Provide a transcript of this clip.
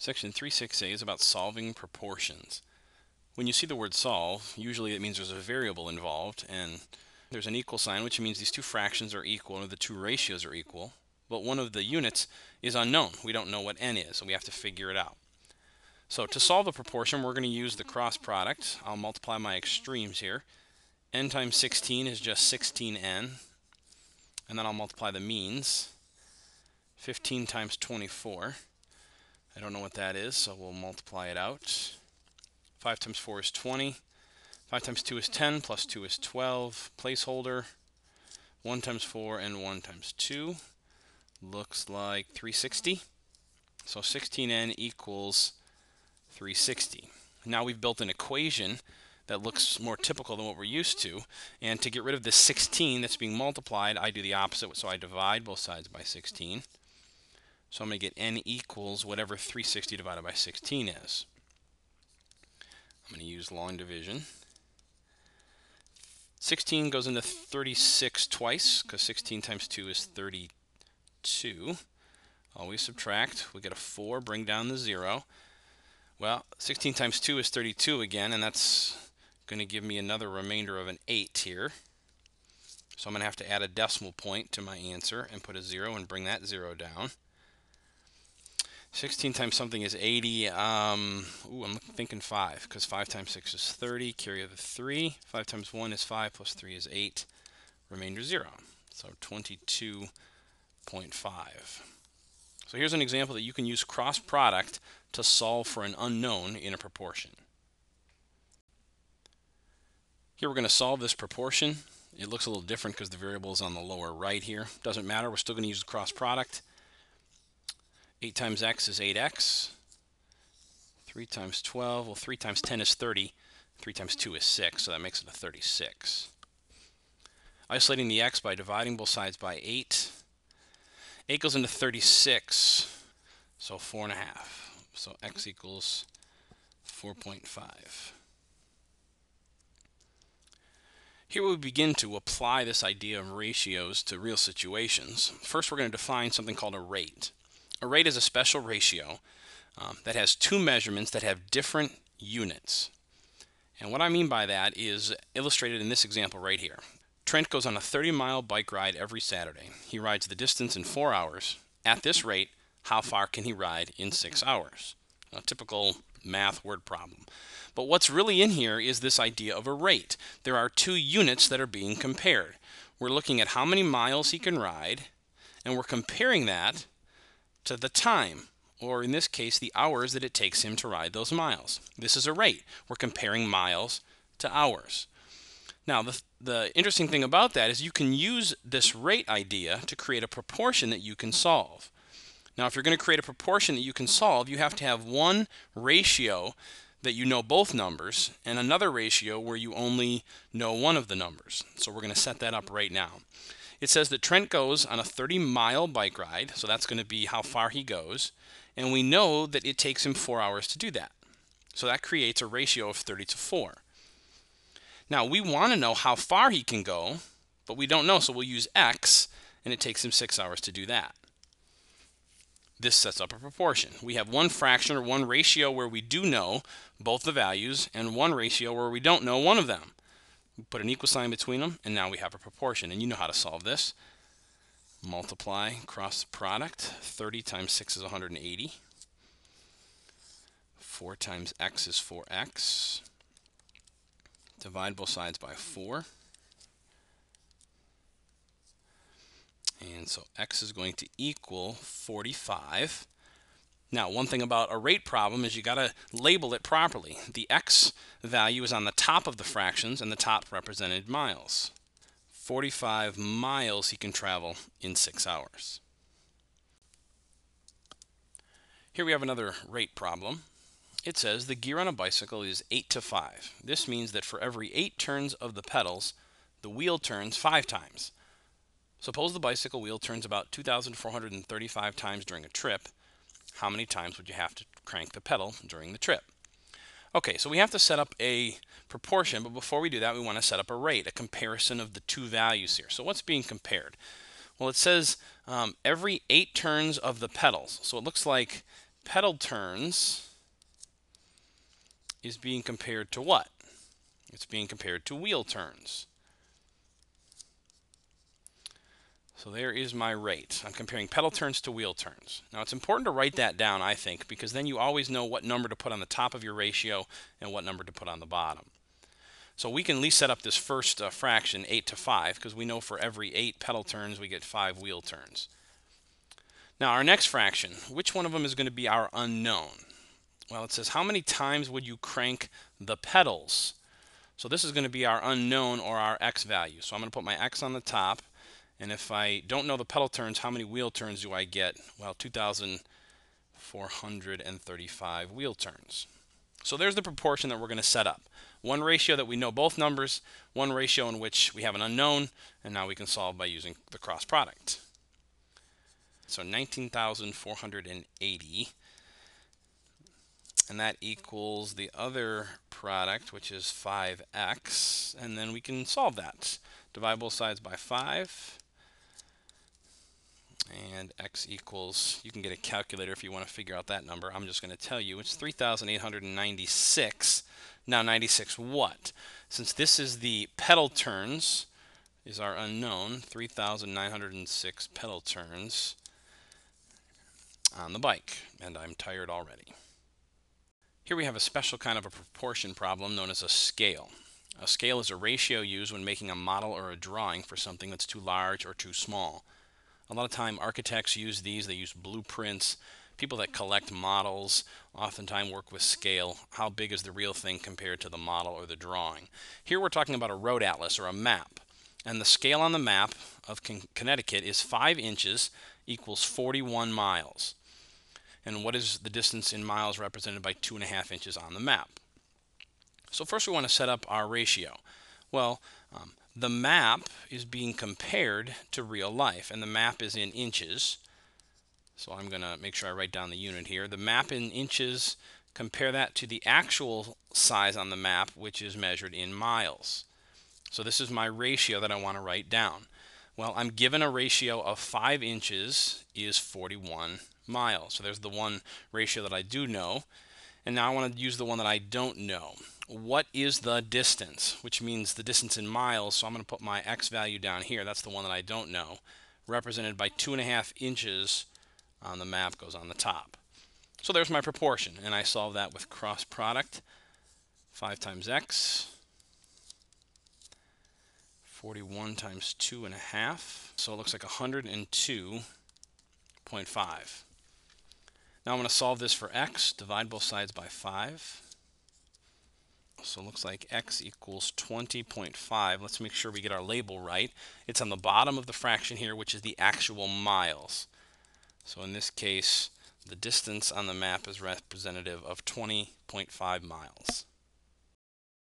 Section 3.6a is about solving proportions. When you see the word solve, usually it means there's a variable involved, and there's an equal sign, which means these two fractions are equal, or the two ratios are equal, but one of the units is unknown. We don't know what n is, so we have to figure it out. So to solve the proportion, we're going to use the cross product. I'll multiply my extremes here. N times 16 is just 16n, and then I'll multiply the means. 15 times 24. I don't know what that is, so we'll multiply it out. 5 times 4 is 20. 5 times 2 is 10, plus 2 is 12. Placeholder. 1 times 4 and 1 times 2. Looks like 360. So 16n equals 360. Now we've built an equation that looks more typical than what we're used to. And to get rid of this 16 that's being multiplied, I do the opposite. So I divide both sides by 16. So I'm going to get n equals whatever 360 divided by 16 is. I'm going to use long division. 16 goes into 36 twice, because 16 times 2 is 32. Always subtract. We get a 4, bring down the 0. Well, 16 times 2 is 32 again, and that's going to give me another remainder of an 8 here. So I'm going to have to add a decimal point to my answer and put a 0 and bring that 0 down. 16 times something is 80. I'm thinking 5, because 5 times 6 is 30. Carry over 3. 5 times 1 is 5, plus 3 is 8. Remainder 0. So 22.5. So here's an example that you can use cross product to solve for an unknown in a proportion. Here we're going to solve this proportion. It looks a little different because the variable is on the lower right here. Doesn't matter, we're still going to use the cross product. 8 times x is 8x. 3 times 12, well 3 times 10 is 30. 3 times 2 is 6, so that makes it a 36. Isolating the x by dividing both sides by 8. 8 goes into 36, so 4.5. So x equals 4.5. Here we begin to apply this idea of ratios to real situations. First, we're going to define something called a rate. A rate is a special ratio that has two measurements that have different units. And what I mean by that is illustrated in this example right here. Trent goes on a 30-mile bike ride every Saturday. He rides the distance in 4 hours. At this rate, how far can he ride in 6 hours? A typical math word problem. But what's really in here is this idea of a rate. There are two units that are being compared. We're looking at how many miles he can ride, and we're comparing that to the time, or in this case, the hours that it takes him to ride those miles. This is a rate. We're comparing miles to hours. Now, the interesting thing about that is you can use this rate idea to create a proportion that you can solve. Now, if you're going to create a proportion that you can solve, you have to have one ratio that you know both numbers and another ratio where you only know one of the numbers. So we're going to set that up right now. It says that Trent goes on a 30-mile bike ride, so that's going to be how far he goes, and we know that it takes him 4 hours to do that. So that creates a ratio of 30 to 4. Now, we want to know how far he can go, but we don't know, so we'll use x, and it takes him 6 hours to do that. This sets up a proportion. We have one fraction or one ratio where we do know both the values, and one ratio where we don't know one of them. We put an equal sign between them, and now we have a proportion. And you know how to solve this. Multiply, cross product. 30 times 6 is 180. 4 times x is 4x. Divide both sides by 4. And so x is going to equal 45. Now, one thing about a rate problem is you got to label it properly. The x value is on the top of the fractions, and the top represented miles. 45 miles he can travel in 6 hours. Here we have another rate problem. It says the gear on a bicycle is 8 to 5. This means that for every 8 turns of the pedals, the wheel turns 5 times. Suppose the bicycle wheel turns about 2,435 times during a trip. How many times would you have to crank the pedal during the trip? Okay, so we have to set up a proportion, but before we do that, we want to set up a rate, a comparison of the two values here. So what's being compared? Well, it says every 8 turns of the pedals. So it looks like pedal turns is being compared to what? It's being compared to wheel turns. So there is my rate. I'm comparing pedal turns to wheel turns. Now it's important to write that down, I think, because then you always know what number to put on the top of your ratio and what number to put on the bottom. So we can at least set up this first fraction 8 to 5, because we know for every 8 pedal turns we get 5 wheel turns. Now our next fraction, which one of them is going to be our unknown? Well, it says how many times would you crank the pedals? So this is going to be our unknown, or our x value. So I'm going to put my x on the top. And if I don't know the pedal turns, how many wheel turns do I get? Well, 2,435 wheel turns. So there's the proportion that we're going to set up. One ratio that we know both numbers, one ratio in which we have an unknown, and now we can solve by using the cross product. So 19,480, and that equals the other product, which is 5x, and then we can solve that. Divide both sides by 5. And x equals, you can get a calculator if you want to figure out that number. I'm just going to tell you it's 3,896. Now 96 what? Since this is the pedal turns, is our unknown, 3,906 pedal turns on the bike. And I'm tired already. Here we have a special kind of a proportion problem known as a scale. A scale is a ratio used when making a model or a drawing for something that's too large or too small. A lot of time architects use these, they use blueprints. People that collect models oftentimes work with scale. How big is the real thing compared to the model or the drawing? Here we're talking about a road atlas or a map. And the scale on the map of Connecticut is 5 inches equals 41 miles. And what is the distance in miles represented by 2.5 inches on the map? So first we want to set up our ratio. Well, the map is being compared to real life, and the map is in inches. So I'm going to make sure I write down the unit here. The map in inches, compare that to the actual size on the map, which is measured in miles. So this is my ratio that I want to write down. Well, I'm given a ratio of 5 inches is 41 miles. So there's the one ratio that I do know. And now I want to use the one that I don't know. What is the distance? Which means the distance in miles. So I'm going to put my x value down here. That's the one that I don't know. Represented by 2.5 inches on the map goes on the top. So there's my proportion. And I solve that with cross product. 5 times x. 41 times 2.5. So it looks like 102.5. Now I'm going to solve this for x. Divide both sides by 5. So it looks like x equals 20.5. Let's make sure we get our label right. It's on the bottom of the fraction here, which is the actual miles. So in this case, the distance on the map is representative of 20.5 miles.